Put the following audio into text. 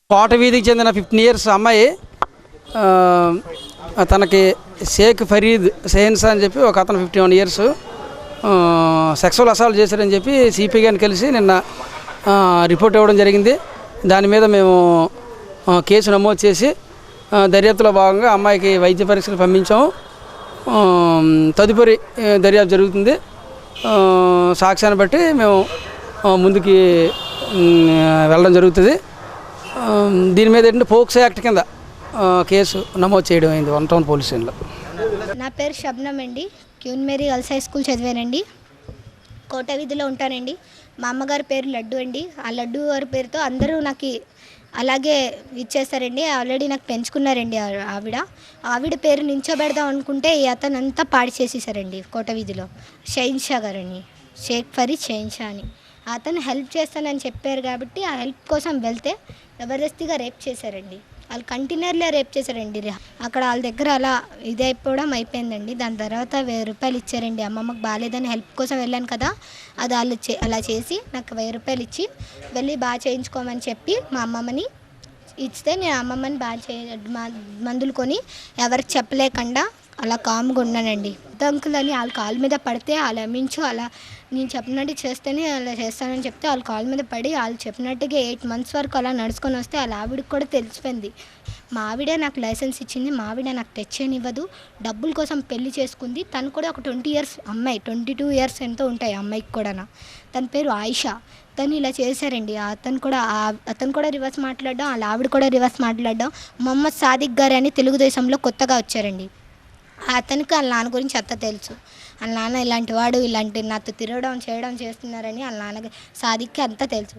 కోట వీధికి చెందిన 15 years అమ్మాయి, తనకి షేక్ ఫరీద్ సెహన్సా అని చెప్పి ఒక అతను 51 years సెక్సువల్ అసాల్ట్ చేశారని చెప్పి సిపి గారిని కలిసి నిన్న రిపోర్ట్ ఇవ్వడం జరిగింది. దాని మీద మేము కేసు నమోదు చేసి దర్యాప్తులో భాగంగా అమ్మాయికి వైద్య పరీక్షలు పంపించాము. తదుపరి దర్యాప్తు జరుగుతుంది. సాక్ష్యాన్ని బట్టి మేము ముందుకి వెళ్ళడం జరుగుతుంది. దీని మీద ఏంటంటే పోక్సో యాక్ట్ కింద కేసు నమోదు చేయడం అయింది 1 Town పోలీస్ స్టేషన్లో. నా పేరు షబ్నమ్ అండి. Queen Mary girls high school చదివానండి. కోట వీధిలో ఉంటానండి. మా అమ్మగారి పేరు లడ్డు అండి. ఆ లడ్డు గారి పేరుతో అందరూ నాకు అలాగే ఇచ్చేస్తారండి. ఆల్రెడీ నాకు పెంచుకున్నారండి ఆవిడ పేరు నించోబెడదాం అనుకుంటే అతను అంతా పాడి చేసేసారండి. కోట వీధిలో షైన్షా గారని, షేక్ ఫరీద్ షైన్షా అని అతను హెల్ప్ చేస్తానని చెప్పారు కాబట్టి ఆ హెల్ప్ కోసం వెళ్తే జబర్దస్తిగా రేప్ చేశారండి. వాళ్ళు కంటైనర్లో రేప్ చేశారండి. అక్కడ వాళ్ళ దగ్గర అలా ఇదైపోవడం అయిపోయిందండి. దాని తర్వాత 1000 రూపాయలు ఇచ్చారండి. అమ్మమ్మకి బాగాలేదని హెల్ప్ కోసం వెళ్ళాను కదా, అది వాళ్ళు అలా చేసి నాకు 1000 రూపాయలు ఇచ్చి వెళ్ళి బాగా చేయించుకోమని చెప్పి మా అమ్మమ్మని ఇస్తే నేను అమ్మమ్మని మందులు కొని ఎవరికి చెప్పలేకుండా అలా కామ్గా ఉన్నానండి. అంకుల్ అని వాళ్ళ కాళ్ళ మీద పడితే వాళ్ళు అమ్మించు అలా నేను చెప్పినట్టు చేస్తేనే అలా చేస్తానని చెప్తే వాళ్ళ కాళ్ళ మీద పడి వాళ్ళు చెప్పినట్టుగా 8 months వరకు అలా నడుచుకొని వస్తే వాళ్ళ ఆవిడకి కూడా తెలిసిపోయింది. మా ఆవిడే నాకు లైసెన్స్ ఇచ్చింది, మా ఆవిడ నాకు తెచ్చేనివ్వదు, డబ్బుల కోసం పెళ్లి చేసుకుంది. తను కూడా ఒక 20 years అమ్మాయి, 22 years ఎంతో ఉంటాయి అమ్మాయికి కూడా. తన పేరు ఆయిషా. తను ఇలా చేశారండి. అతను కూడా రివర్స్ మాట్లాడడం, వాళ్ళ ఆవిడ కూడా రివర్స్ మాట్లాడడం. మొహమ్మద్ సాదిక్ గారు అని తెలుగుదేశంలో కొత్తగా వచ్చారండి. అతనికి వాళ్ళ నాన్న గురించి అంతా తెలుసు. వాళ్ళ నాన్న ఇలాంటి వాడు, ఇలాంటి నాతో తిరగడం చేయడం చేస్తున్నారని వాళ్ళ నాన్నకి సాదిక్కి అంతా తెలుసు.